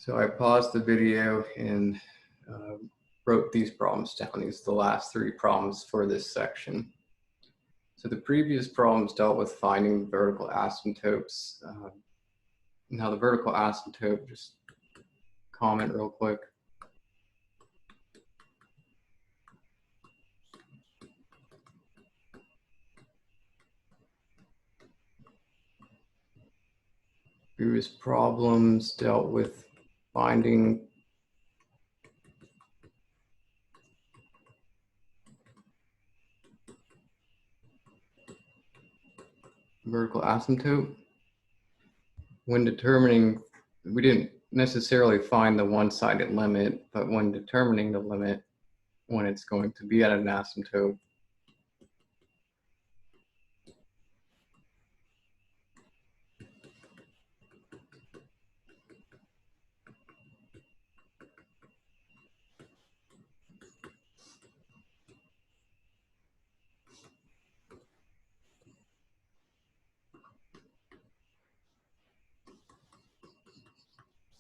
So I paused the video and wrote these problems down. These are the last three problems for this section. So the previous problems dealt with finding vertical asymptotes. Now the vertical asymptote, just comment real quick. Previous problems dealt with finding vertical asymptote. When determining, we didn't necessarily find the one-sided limit, but when determining the limit, when it's going to be at an asymptote,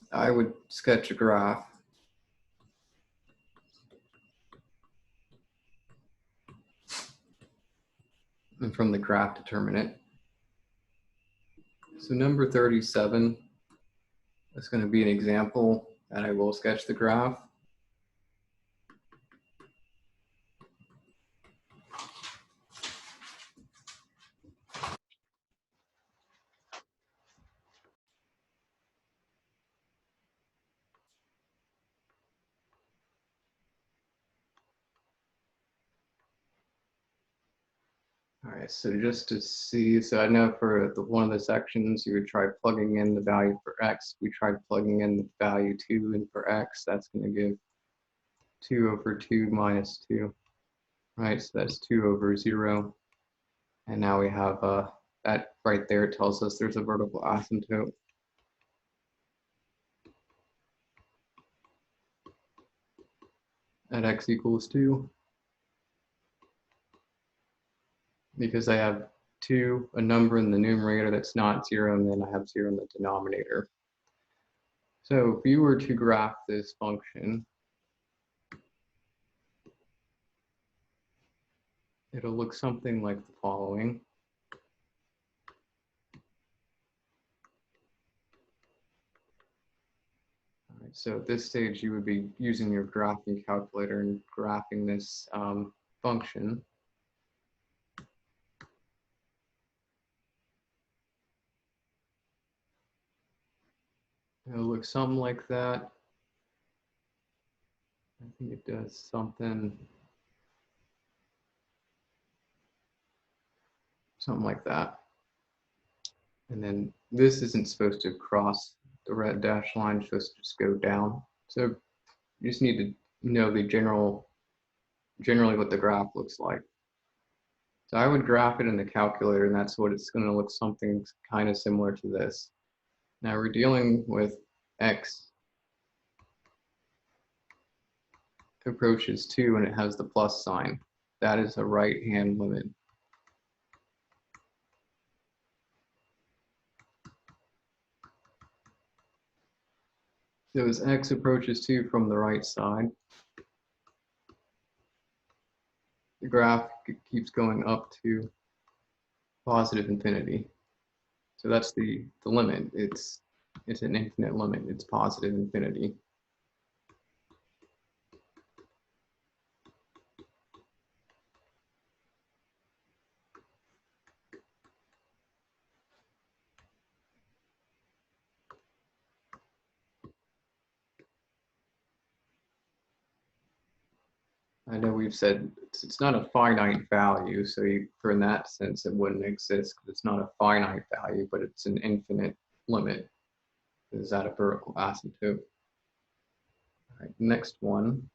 I would sketch a graph and from the graph determine it. So number 37 is going to be an example that I will sketch the graph. All right, so just to see, so I know for one of the sections, you would try plugging in the value for x. We tried plugging in the value 2 in for x. That's going to give 2 over 2 minus 2. Right, so that's 2 over 0. And now we have that right there tells us there's a vertical asymptote. At x equals 2. Because I have 2, a number in the numerator that's not 0, and then I have 0 in the denominator. So if you were to graph this function, it'll look something like the following. All right, so at this stage, you would be using your graphing calculator and graphing this function. It'll look something like that. I think it does something like that. And then this isn't supposed to cross the red dash line, it's supposed to just go down. So you just need to know the generally what the graph looks like. So I would graph it in the calculator, and that's what it's going to look something kind of similar to this. Now we're dealing with x approaches 2 and it has the plus sign. That is a right-hand limit. So as x approaches 2 from the right side, the graph keeps going up to positive infinity. So that's the limit. It's an infinite limit. It's positive infinity. I know we've said it's not a finite value, so for in that sense it wouldn't exist because it's not a finite value, but it's an infinite limit. Is that a vertical asymptote? All right, next one.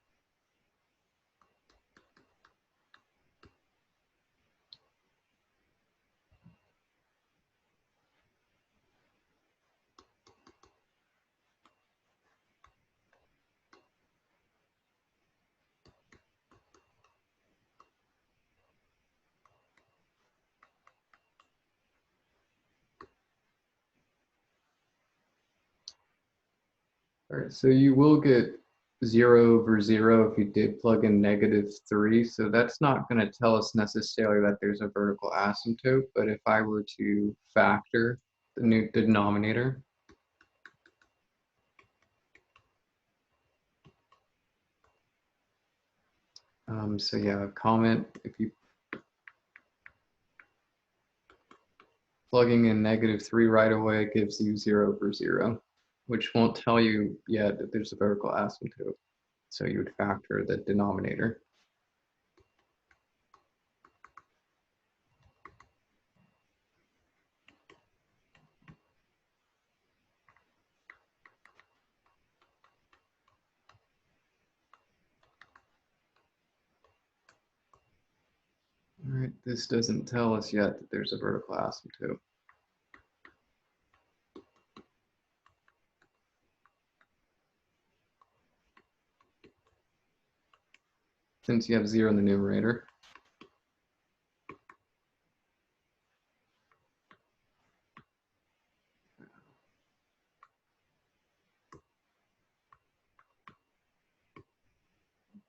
All right, so you will get 0 over 0 if you did plug in -3. So that's not going to tell us necessarily that there's a vertical asymptote. But if I were to factor the new denominator, so yeah, comment if you plugging in -3 right away gives you 0 over 0, which won't tell you yet that there's a vertical asymptote. So you would factor the denominator. All right, this doesn't tell us yet that there's a vertical asymptote. Since you have 0 in the numerator.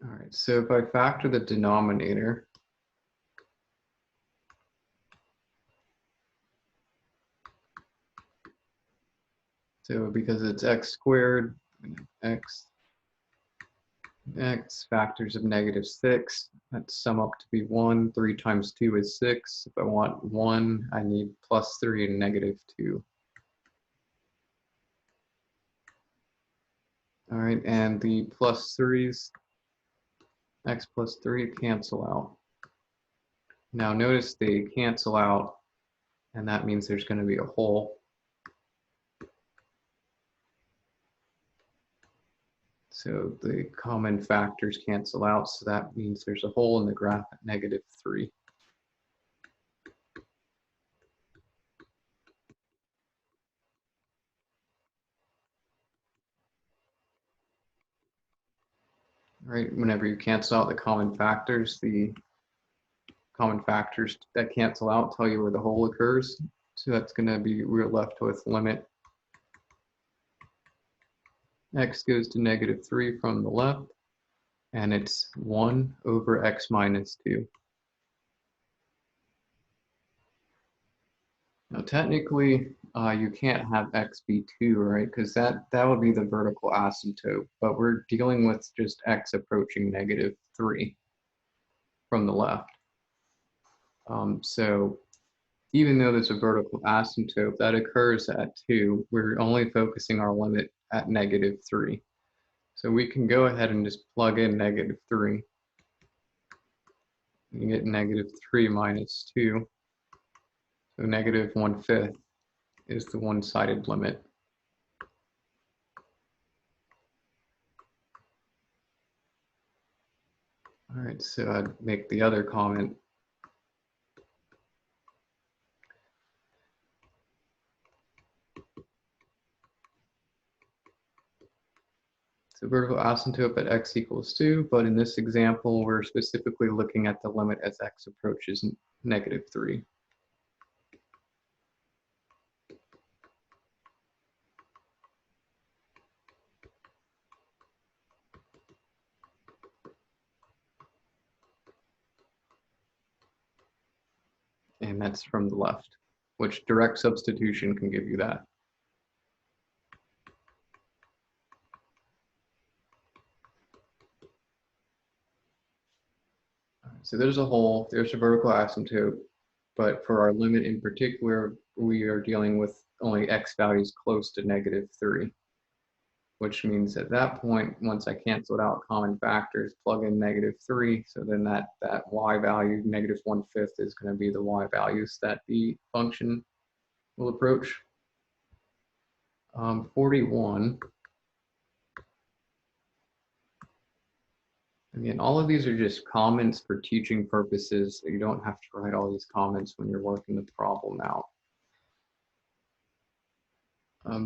All right, so if I factor the denominator, so because it's x squared, x factors of -6, that sum up to be 1. 3 times 2 is 6. If I want 1, I need +3 and -2. All right, and the +3's, x plus 3 cancel out. Now notice they cancel out, and that means there's going to be a hole. So the common factors cancel out, so that means there's a hole in the graph at -3. Right, whenever you cancel out the common factors that cancel out tell you where the hole occurs. So that's going to be, we're left with limit x goes to -3 from the left, and it's 1 over x minus 2. Now technically, you can't have x be 2, right? Because that would be the vertical asymptote, but we're dealing with just x approaching -3 from the left. So even though there's a vertical asymptote that occurs at 2, we're only focusing our limit at -3. So we can go ahead and just plug in -3. You get -3 minus 2. So -1/5 is the one-sided limit. All right, so I'd make the other comment. So vertical asymptote at x equals 2, but in this example, we're specifically looking at the limit as x approaches -3. And that's from the left, which direct substitution can give you that. So there's a hole, there's a vertical asymptote, but for our limit in particular, we are dealing with only x values close to -3, which means at that point, once I canceled out common factors, plug in -3, so then that y value, -1/5, is going to be the y values that the function will approach. 41. Again, all of these are just comments for teaching purposes. So you don't have to write all these comments when you're working the problem out.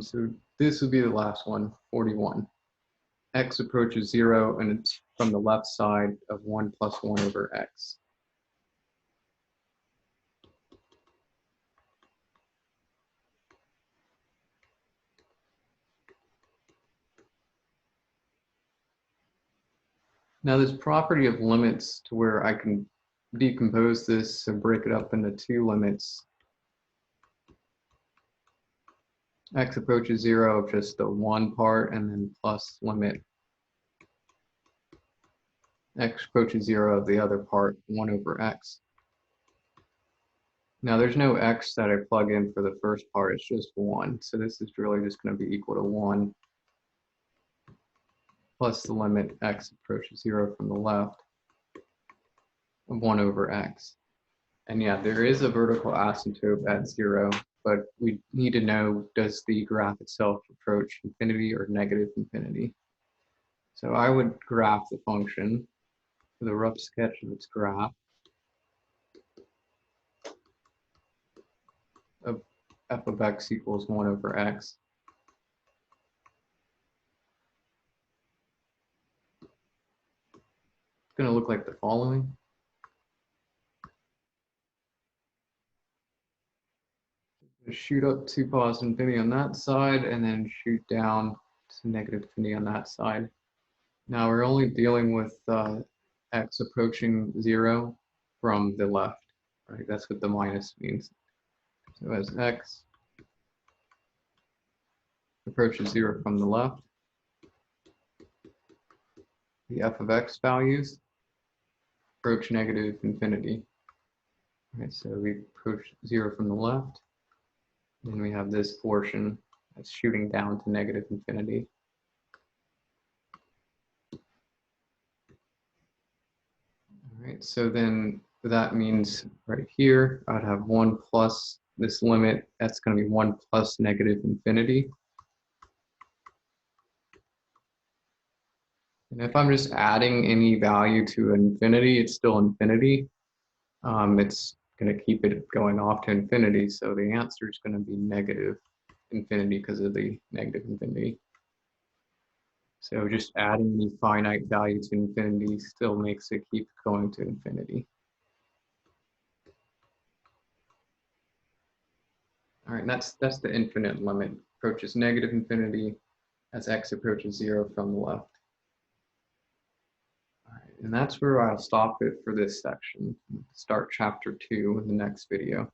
So this would be the last one, 41. X approaches 0, and it's from the left side of 1 plus 1 over x. Now this property of limits to where I can decompose this and break it up into two limits. X approaches 0 of just the one part, and then plus limit x approaches 0 of the other part, 1 over x. Now there's no x that I plug in for the first part, it's just 1. So this is really just going to be equal to 1 plus the limit x approaches 0 from the left of 1 over x. And yeah, there is a vertical asymptote at 0, but we need to know, does the graph itself approach infinity or negative infinity? So I would graph the function with a rough sketch of its graph of f of x equals 1 over x. It's going to look like the following. Shoot up to positive infinity on that side, and then shoot down to negative infinity on that side. Now we're only dealing with x approaching 0 from the left, right? That's what the minus means. So as x approaches 0 from the left, the f of x values approach negative infinity. Right, so we approach 0 from the left, and we have this portion that's shooting down to negative infinity. All right, so then that means right here, I'd have 1 plus this limit, that's going to be 1 plus negative infinity. And if I'm just adding any value to infinity, it's still infinity. It's going to keep it going off to infinity, so the answer is going to be negative infinity because of the negative infinity. So just adding any finite value to infinity still makes it keep going to infinity. All right, that's the infinite limit. Approaches negative infinity as x approaches 0 from the left. All right, and that's where I'll stop it for this section. Start chapter 2 in the next video.